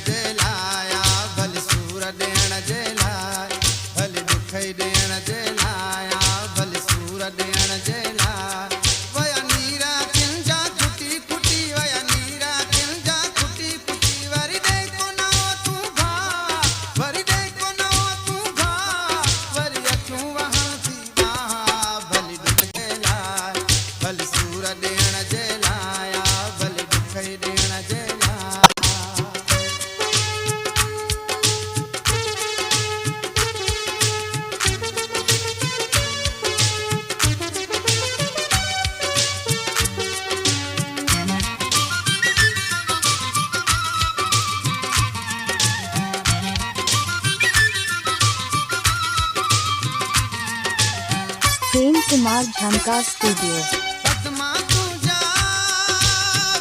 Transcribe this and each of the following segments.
जे लाया भल सूर ॾियण जे लाइ भल दुख ॾियण जे लाया भल सूर ॾियण जे लाइ वया नीरा किंजा खुटी खुटी वया नीरा किंजा खुटी खुटी वरी दे को न तू भा वरी दे को न तू भा वरी अखियूं वहां थी वहा भल दुख जे लाइ भल सूर ॾियण जे लाया भल दुख ॾियण जे प्रेम कुमार झंकार स्टूडियो। पद्मा तुझा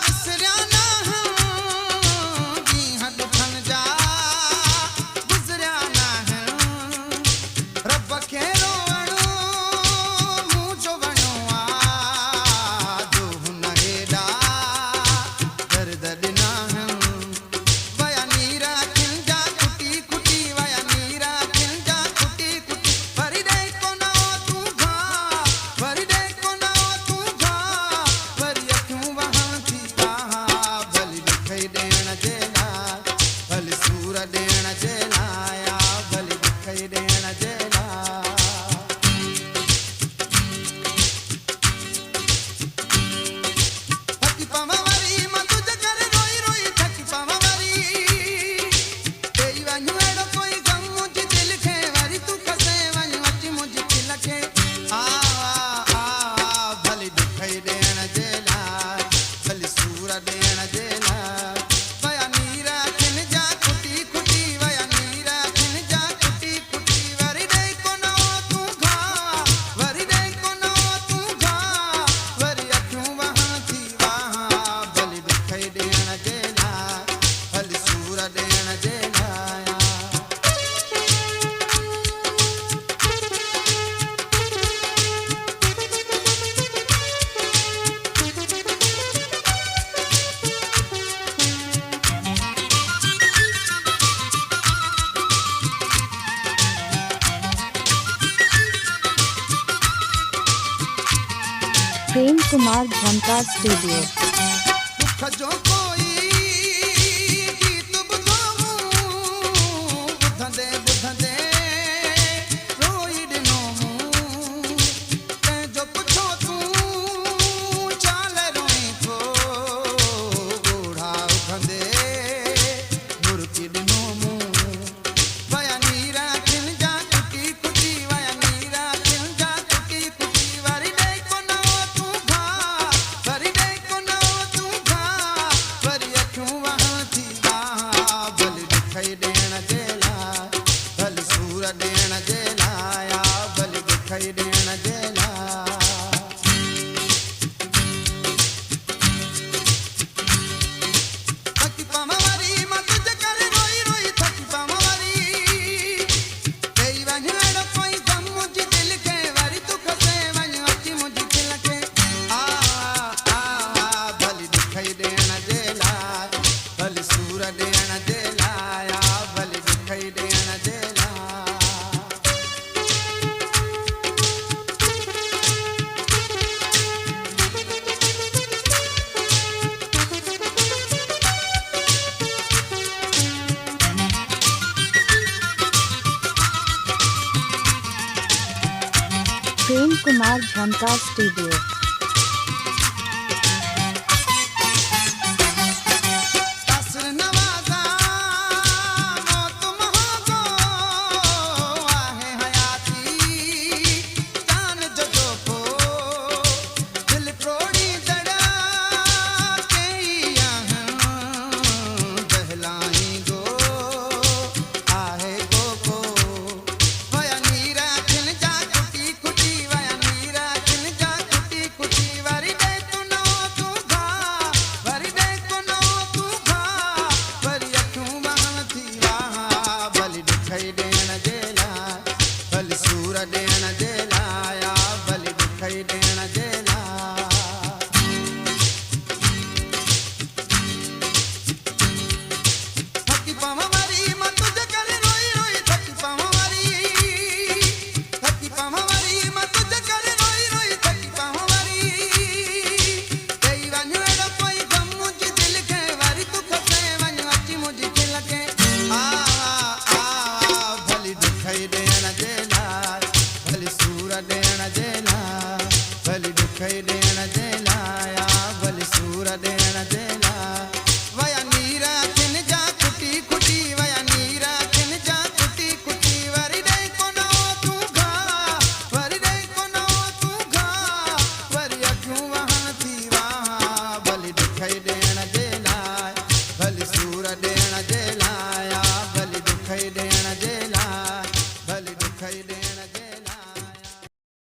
विसरिया ना हूं जी हद फन जा गुजरिया ना हूं रब खे रोवणो मुझो वणो आ जो हुन हेॾा दर्द ॾिना हूं वया नीरा खिलजा खुटी खुटी वया नीरा खिलजा खुटी खुटी वरी दे को न तू भा वरी दे को न तू भा वरी अखियूं वहां थी वहा भल दुख ॾियण जे लाइ भल सूर ॾियण जे लाया भल दुख ॾियण जे लाइ थकी पवां वरी मां तुझे करे रोई रोई थकी पवां वरी तेई वञू अहिड़ो कोई गम मुंहिंजी दिलि खे वरी तूं खसे वञ अची मुंहिंजी दिलि खे भल दुख ॾियण जे लाइ भल सूर ॾियण जे लाइ वया नीरा खिलजा खुटी खुटी वया नीरा खिलजा खुटी खुटी वरी दे को न तू घा वरी दे को न तू घा वरी अखियूं वहां थी वहा भल दुख ॾियण जे लाइ भल सूर ॾियण जे लाइ प्रेम कुमार झंकार स्टूडियो। दुख जो कोई गीत ॿुधो ॿुधंदे ॿुधंदे रोई ॾिनो कंहिंजो पुछो तूं चाल रोई थो ॻोढ़ा उभंदे मुर्की ॾिनो वया नीरा खिलजा खुटी खुटी वया नीरा खिलजा खुटी खुटी वरी दे को न तू भा वरी दे को न तू भा वरी अखियूं वहां थी वहा भल दुख ॾियण जे लाइ भल सूर ॾियण जे लाया भल दुख ॾियण जे लाइ थकी पवां वरी मां तुझे करे रोई रोई थकी पवां वरी तेई वञ अहिड़ो कोई गम मुंहिंजी दिलि खे वरी तूं खसे वञ अची मुंहिंजी दिलि खे भल दुख ॾियण जे लाइ भल सूर ॾियण जे लाया भल दुख ॾियण जे लाइ प्रेम कुमार झंकार स्टूडियो।